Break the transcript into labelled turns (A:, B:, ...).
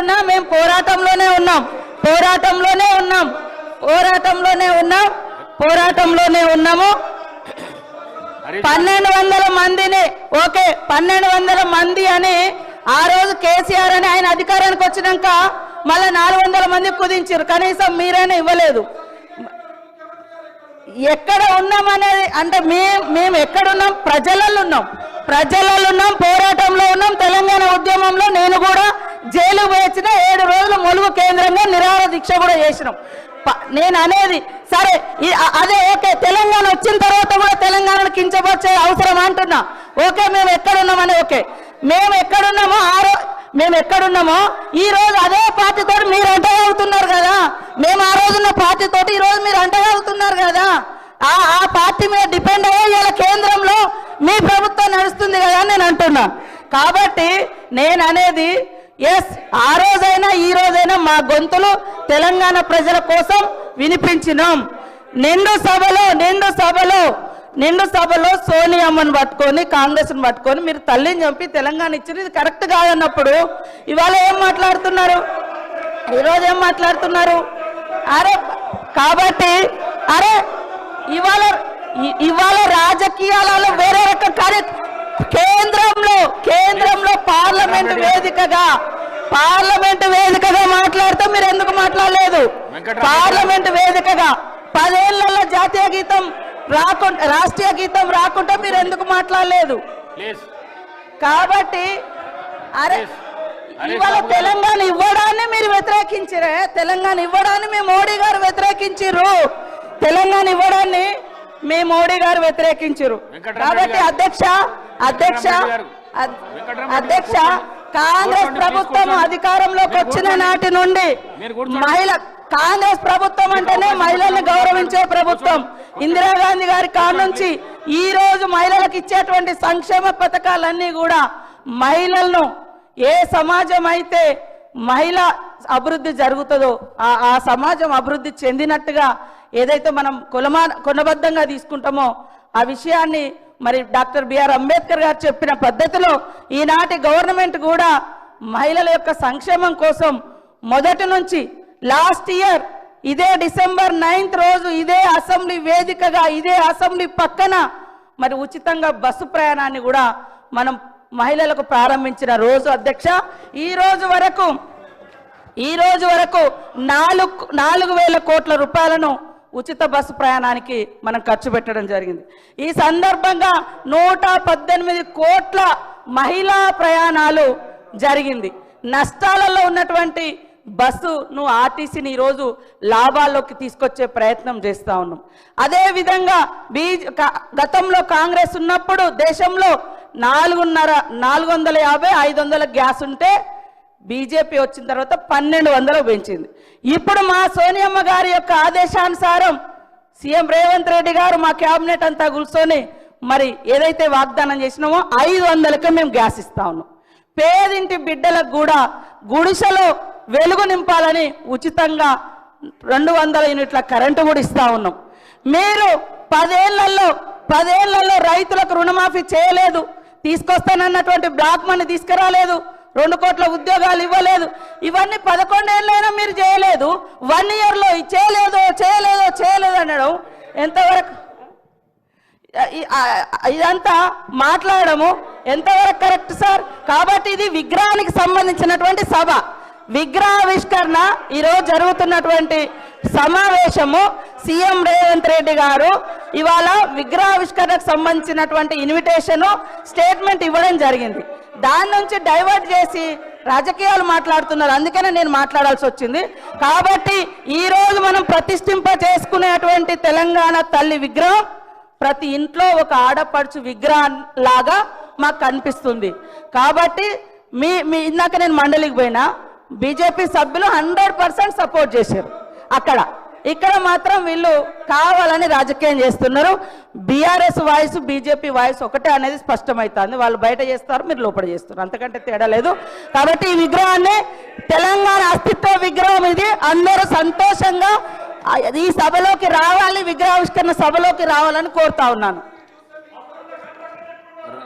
A: ఉన్నా మేము పోరాటంలోనే ఉన్నాము 1200 మందిని ఓకే 1200 మంది అని ఆ రోజు కేసీఆర్ అని ఆయన అధికారానికి వచ్చినాక మళ్ళీ 400 మంది కుదించారు కనీసం మీరైనా ఇవ్వలేదు ఎక్కడ ఉన్నామనేది అంటే మేము ఎక్కడున్నాం ప్రజలలో ఉన్నాం పోరాటంలో ఉన్నాం తెలంగాణ ఉద్యమంలో నేను కూడా జైలు వేసిన 7 రోజులు ములుగు కేంద్రంగా నిరాహార దీక్ష కూడా చేసినాం నేను అనేది సరే అదే ఓకే తెలంగాణ వచ్చిన తర్వాత కూడా తెలంగాణను కించపరిచే అవసరం అంటున్నా ఓకే మేము ఎక్కడున్నామని ఓకే మేము ఎక్కడున్నామో ఈ రోజు అదే పార్టీతో మీరు అంటగలుగుతున్నారు కదా మేము ఆ రోజున్న పార్టీతో ఈ రోజు మీరు అంటగలుగుతున్నారు కదా ఆ పార్టీ మీద డిపెండ్ అయ్యే ఇలా కేంద్రంలో మీ ప్రభుత్వం నడుస్తుంది కదా అని నేను అంటున్నా కాబట్టి నేను అనేది ఎస్ ఆ రోజైనా ఈ రోజైనా మా గొంతులు తెలంగాణ ప్రజల కోసం వినిపించినాం నిండు సభలో సోనియామ్మను పట్టుకొని కాంగ్రెస్ను పట్టుకొని మీరు తల్లిని చంపి తెలంగాణ ఇచ్చింది ఇది కరెక్ట్ కాదన్నప్పుడు ఇవాళ ఏం మాట్లాడుతున్నారు ఈరోజు ఏం మాట్లాడుతున్నారు అరే కాబట్టి అరే ఇవాళ రాజకీయాలలో వేరే రకం కేంద్రంలో పార్లమెంట్ వేదికగా మాట్లాడితే మీరు ఎందుకు మాట్లాడలేదు పార్లమెంట్ వేదికగా 10 ఏళ్లలో జాతీయ గీతం రాకుండా రాష్ట్రీయ గీతం రాకుండా మీరు ఎందుకు మాట్లాడలేదు కాబట్టి అరే ఇవాళ తెలంగాణ ఇవ్వడాన్ని మీరు వ్యతిరేకించారే తెలంగాణ ఇవ్వడాన్ని మీ మోడీ గారు వ్యతిరేకించారు తెలంగాణ ఇవ్వడాన్ని మీ మోడీ గారు వ్యతిరేకించారు కాబట్టి అధ్యక్ష కాంగ్రెస్ ప్రభుత్వం అధికారంలోకి వచ్చిన నాటి నుండి కాంగ్రెస్ ప్రభుత్వం అంటేనే మహిళల్ని గౌరవించే ప్రభుత్వం ఇందిరాగాంధీ గారి కాడ నుంచి ఈ రోజు మహిళలకు ఇచ్చేటువంటి సంక్షేమ పథకాలన్నీ కూడా మహిళలను ఏ సమాజం అయితే మహిళ అభివృద్ధి జరుగుతుందో ఆ సమాజం అభివృద్ధి చెందినట్టుగా ఏదైతే మనం కొనబద్ధంగా తీసుకుంటామో ఆ విషయాన్ని మరి డాక్టర్ బిఆర్ అంబేద్కర్ గారు చెప్పిన పద్ధతిలో ఈనాటి గవర్నమెంట్ కూడా మహిళల యొక్క సంక్షేమం కోసం మొదటి నుంచి లాస్ట్ ఇయర్ ఇదే డిసెంబర్ 9th రోజు ఇదే అసెంబ్లీ వేదికగా ఇదే అసెంబ్లీ పక్కన మరి ఉచితంగా బస్సు ప్రయాణాన్ని కూడా మనం మహిళలకు ప్రారంభించిన రోజు అధ్యక్ష ఈ రోజు వరకు 4,000 కోట్ల రూపాయలను ఉచిత బస్సు ప్రయాణానికి మనం ఖర్చు పెట్టడం జరిగింది ఈ సందర్భంగా 118 కోట్ల మహిళా ప్రయాణాలు జరిగింది నష్టాలలో ఉన్నటువంటి బస్సును ఆర్టీసీని ఈరోజు లాభాల్లోకి తీసుకొచ్చే ప్రయత్నం చేస్తూ ఉన్నాం అదేవిధంగా గతంలో కాంగ్రెస్ ఉన్నప్పుడు దేశంలో 450-500 గ్యాస్ ఉంటే బీజేపీ వచ్చిన తర్వాత 1200 పెంచింది ఇప్పుడు మా సోనియమ్మ గారి యొక్క ఆదేశానుసారం సీఎం రేవంత్ రెడ్డి గారు మా క్యాబినెట్ అంతా కూర్చొని మరి ఏదైతే వాగ్దానం చేసినామో 500కే మేము గ్యాస్ ఇస్తా ఉన్నాం పేదింటి బిడ్డలకు కూడా గుడిసెలో వెలుగు నింపాలని ఉచితంగా 200 యూనిట్ల కరెంటు కూడా ఇస్తా ఉన్నాం మీరు 10 ఏళ్లలో రైతులకు రుణమాఫీ చేయలేదు తీసుకొస్తానన్నటువంటి బ్లాక్ మనీ తీసుకురాలేదు 2 కోట్ల ఉద్యోగాలు ఇవ్వలేదు ఇవన్నీ 11 ఏళ్ళైనా మీరు చేయలేదు 1 ఇయర్లో చేయలేదు అనడం ఎంతవరకు ఇదంతా మాట్లాడము ఎంతవరకు కరెక్ట్ సార్ కాబట్టి ఇది విగ్రహానికి సంబంధించినటువంటి సభ విగ్రహావిష్కరణ ఈరోజు జరుగుతున్నటువంటి సమావేశము సీఎం రేవంత్ రెడ్డి గారు ఇవాళ విగ్రహావిష్కరణకు సంబంధించినటువంటి ఇన్విటేషన్ స్టేట్మెంట్ ఇవ్వడం జరిగింది దాని నుంచి డైవర్ట్ చేసి రాజకీయాలు మాట్లాడుతున్నారు అందుకనే నేను మాట్లాడాల్సి వచ్చింది కాబట్టి ఈ రోజు మనం ప్రతిష్ఠింప చేసుకునేటువంటి తెలంగాణ తల్లి విగ్రహం ప్రతి ఇంట్లో ఒక ఆడపడుచు విగ్రహం లాగా మాకు కనిపిస్తుంది కాబట్టి మీ ఇందాక నేను మండలికి పోయినా బీజేపీ సభ్యులు 100% సపోర్ట్ చేశారు ఇక్కడ మాత్రం వీళ్ళు కావాలని రాజకీయం చేస్తున్నారు బీఆర్ఎస్ వాయిస్ బీజేపీ వాయిస్ ఒకటే అనేది స్పష్టమవుతుంది వాళ్ళు బయట చేస్తారు మీరు లోపల చేస్తారు అంతకంటే తేడా లేదు కాబట్టి ఈ విగ్రహాన్ని తెలంగాణ అస్తిత్వ విగ్రహం ఇది అందరూ సంతోషంగా ఈ సభలోకి రావాలి విగ్రహావిష్కరణ సభలోకి రావాలని కోరుతా ఉన్నాను